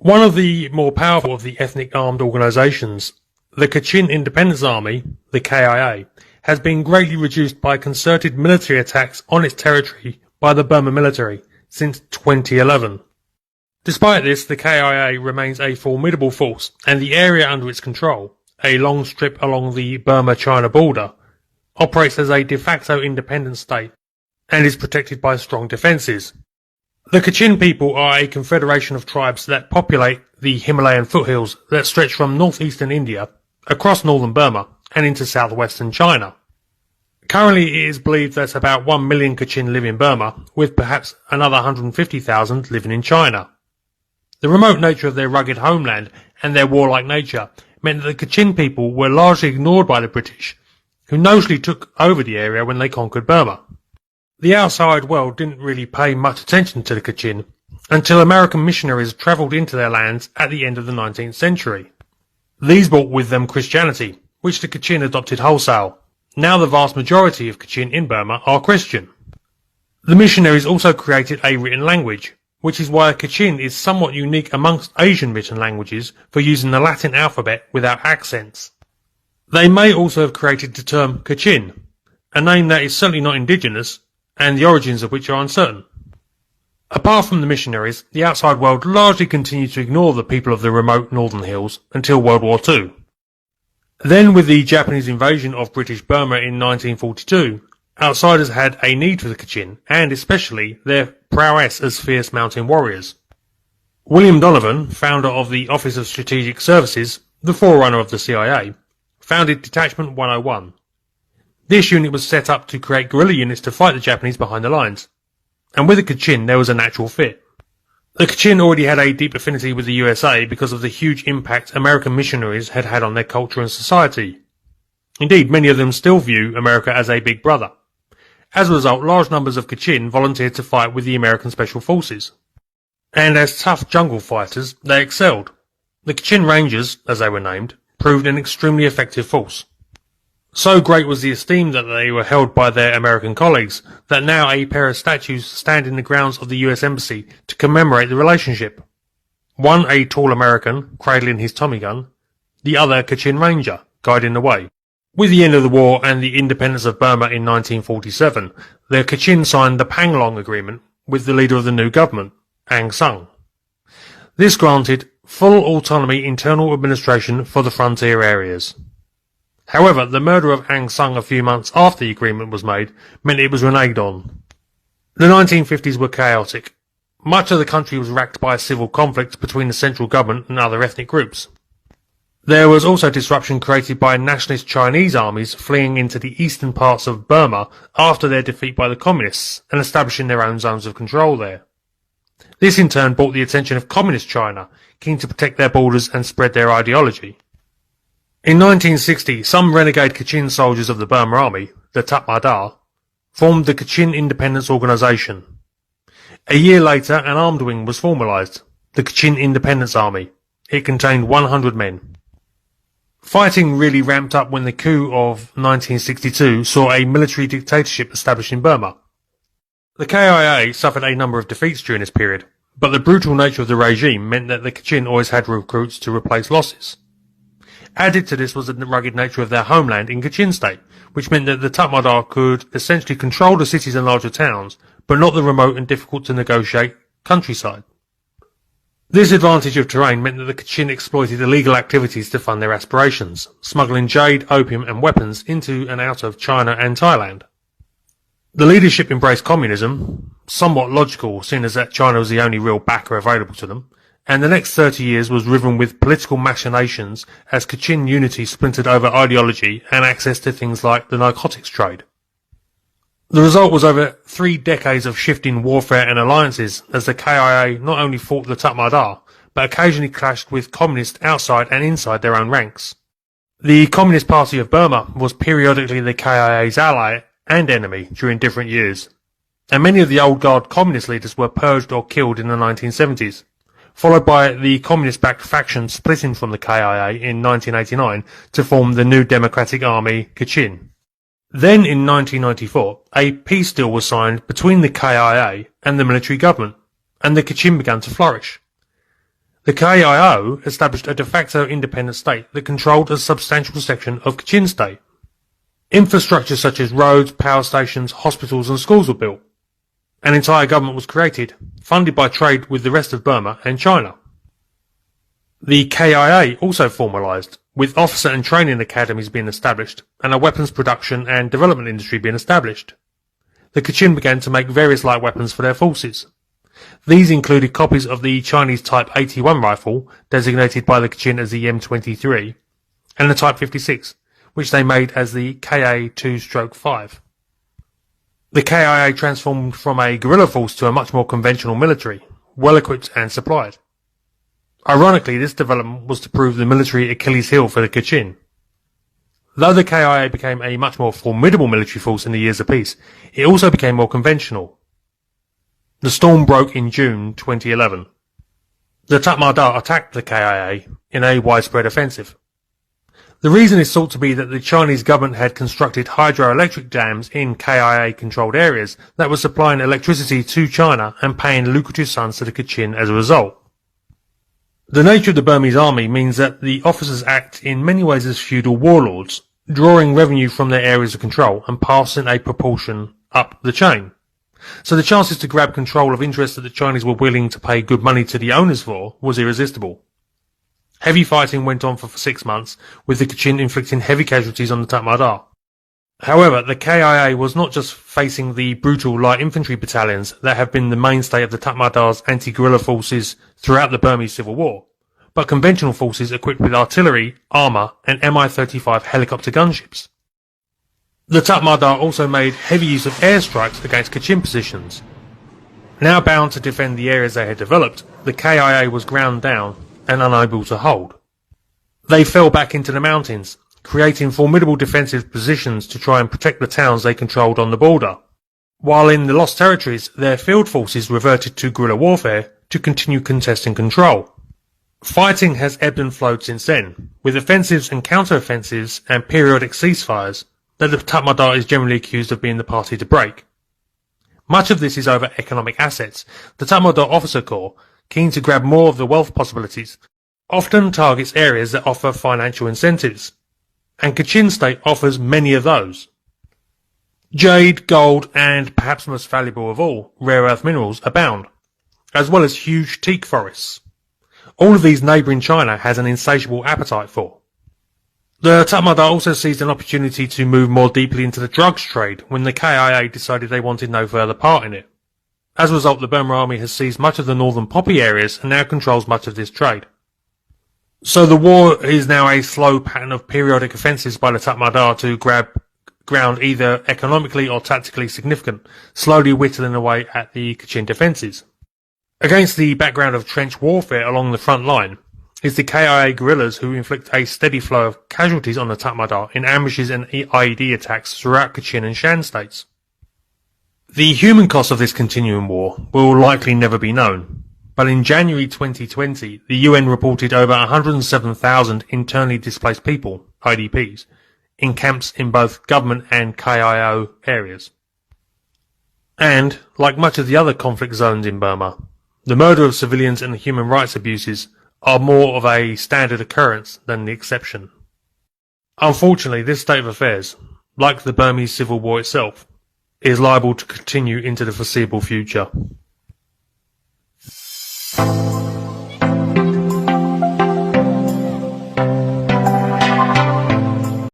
One of the more powerful of the ethnic armed organisations, the Kachin Independence Army, the KIA, has been greatly reduced by concerted military attacks on its territory by the Burma military since 2011. Despite this, the KIA remains a formidable force, and the area under its control, a long strip along the Burma-China border, operates as a de facto independent state and is protected by strong defences. The Kachin people are a confederation of tribes that populate the Himalayan foothills that stretch from northeastern India, across northern Burma, and into southwestern China. Currently it is believed that about 1 million Kachin live in Burma, with perhaps another 150,000 living in China. The remote nature of their rugged homeland and their warlike nature meant that the Kachin people were largely ignored by the British, who notionally took over the area when they conquered Burma. The outside world didn't really pay much attention to the Kachin until American missionaries travelled into their lands at the end of the 19th century. These brought with them Christianity, which the Kachin adopted wholesale. Now the vast majority of Kachin in Burma are Christian. The missionaries also created a written language, which is why Kachin is somewhat unique amongst Asian written languages for using the Latin alphabet without accents. They may also have created the term Kachin, a name that is certainly not indigenous, and the origins of which are uncertain. Apart from the missionaries, the outside world largely continued to ignore the people of the remote northern hills until World War II. Then, with the Japanese invasion of British Burma in 1942, outsiders had a need for the Kachin, and especially their prowess as fierce mountain warriors. William Donovan, founder of the Office of Strategic Services, the forerunner of the CIA, founded Detachment 101. This unit was set up to create guerrilla units to fight the Japanese behind the lines, and with the Kachin there was a natural fit. The Kachin already had a deep affinity with the USA because of the huge impact American missionaries had had on their culture and society. Indeed, many of them still view America as a big brother. As a result, large numbers of Kachin volunteered to fight with the American Special Forces. And as tough jungle fighters, they excelled. The Kachin Rangers, as they were named, proved an extremely effective force. So great was the esteem that they were held by their American colleagues that now a pair of statues stand in the grounds of the US Embassy to commemorate the relationship. One a tall American, cradling his Tommy gun, the other a Kachin Ranger, guiding the way. With the end of the war and the independence of Burma in 1947, the Kachin signed the Panglong Agreement with the leader of the new government, Aung San. This granted full autonomy internal administration for the frontier areas. However, the murder of Aung San a few months after the agreement was made meant it was reneged on. The 1950s were chaotic. Much of the country was racked by civil conflict between the central government and other ethnic groups. There was also disruption created by nationalist Chinese armies fleeing into the eastern parts of Burma after their defeat by the communists and establishing their own zones of control there. This in turn brought the attention of communist China, keen to protect their borders and spread their ideology. In 1960, some renegade Kachin soldiers of the Burma Army, the Tatmadaw, formed the Kachin Independence Organisation. A year later, an armed wing was formalised, the Kachin Independence Army. It contained 100 men. Fighting really ramped up when the coup of 1962 saw a military dictatorship established in Burma. The KIA suffered a number of defeats during this period, but the brutal nature of the regime meant that the Kachin always had recruits to replace losses. Added to this was the rugged nature of their homeland in Kachin state, which meant that the Tatmadaw could essentially control the cities and larger towns, but not the remote and difficult to negotiate countryside. This advantage of terrain meant that the Kachin exploited illegal activities to fund their aspirations, smuggling jade, opium and weapons into and out of China and Thailand. The leadership embraced communism, somewhat logical seeing as that China was the only real backer available to them, and the next 30 years was riven with political machinations as Kachin unity splintered over ideology and access to things like the narcotics trade. The result was over 3 decades of shifting warfare and alliances as the KIA not only fought the Tatmadaw, but occasionally clashed with communists outside and inside their own ranks. The Communist Party of Burma was periodically the KIA's ally and enemy during different years, and many of the old guard communist leaders were purged or killed in the 1970s. Followed by the communist-backed faction splitting from the KIA in 1989 to form the new Democratic Army Kachin. Then in 1994, a peace deal was signed between the KIA and the military government, and the Kachin began to flourish. The KIO established a de facto independent state that controlled a substantial section of Kachin state. Infrastructure such as roads, power stations, hospitals and schools were built. An entire government was created, funded by trade with the rest of Burma and China. The KIA also formalised, with officer and training academies being established, and a weapons production and development industry being established. The Kachin began to make various light weapons for their forces. These included copies of the Chinese Type 81 rifle, designated by the Kachin as the M23, and the Type 56, which they made as the KA-2/5. The KIA transformed from a guerrilla force to a much more conventional military, well equipped and supplied. Ironically, this development was to prove the military Achilles heel for the Kachin. Though the KIA became a much more formidable military force in the years of peace, it also became more conventional. The storm broke in June 2011. The Tatmadaw attacked the KIA in a widespread offensive. The reason is thought to be that the Chinese government had constructed hydroelectric dams in KIA-controlled areas that were supplying electricity to China and paying lucrative sums to the Kachin as a result. The nature of the Burmese army means that the officers act in many ways as feudal warlords, drawing revenue from their areas of control and passing a proportion up the chain. So the chances to grab control of interests that the Chinese were willing to pay good money to the owners for was irresistible. Heavy fighting went on for 6 months, with the Kachin inflicting heavy casualties on the Tatmadaw. However, the KIA was not just facing the brutal light infantry battalions that have been the mainstay of the Tatmadaw's anti-guerrilla forces throughout the Burmese Civil War, but conventional forces equipped with artillery, armour and Mi-35 helicopter gunships. The Tatmadaw also made heavy use of airstrikes against Kachin positions. Now bound to defend the areas they had developed, the KIA was ground down and unable to hold. They fell back into the mountains, creating formidable defensive positions to try and protect the towns they controlled on the border. While in the lost territories, their field forces reverted to guerrilla warfare to continue contesting control. Fighting has ebbed and flowed since then, with offensives and counter-offensives and periodic ceasefires that the Tatmadaw is generally accused of being the party to break. Much of this is over economic assets. The Tatmadaw officer corps, keen to grab more of the wealth possibilities, often targets areas that offer financial incentives, and Kachin State offers many of those. Jade, gold, and, perhaps most valuable of all, rare earth minerals abound, as well as huge teak forests. All of these neighbouring China has an insatiable appetite for. The Tatmadaw also seized an opportunity to move more deeply into the drugs trade when the KIA decided they wanted no further part in it. As a result, the Burma Army has seized much of the northern poppy areas and now controls much of this trade. So the war is now a slow pattern of periodic offensives by the Tatmadaw to grab ground either economically or tactically significant, slowly whittling away at the Kachin defences. Against the background of trench warfare along the front line is the KIA guerrillas who inflict a steady flow of casualties on the Tatmadaw in ambushes and IED attacks throughout Kachin and Shan states. The human cost of this continuing war will likely never be known, but in January 2020 the UN reported over 107,000 internally displaced people, IDPs, in camps in both government and KIO areas. And, like much of the other conflict zones in Burma, the murder of civilians and human rights abuses are more of a standard occurrence than the exception. Unfortunately, this state of affairs, like the Burmese Civil War itself, is liable to continue into the foreseeable future.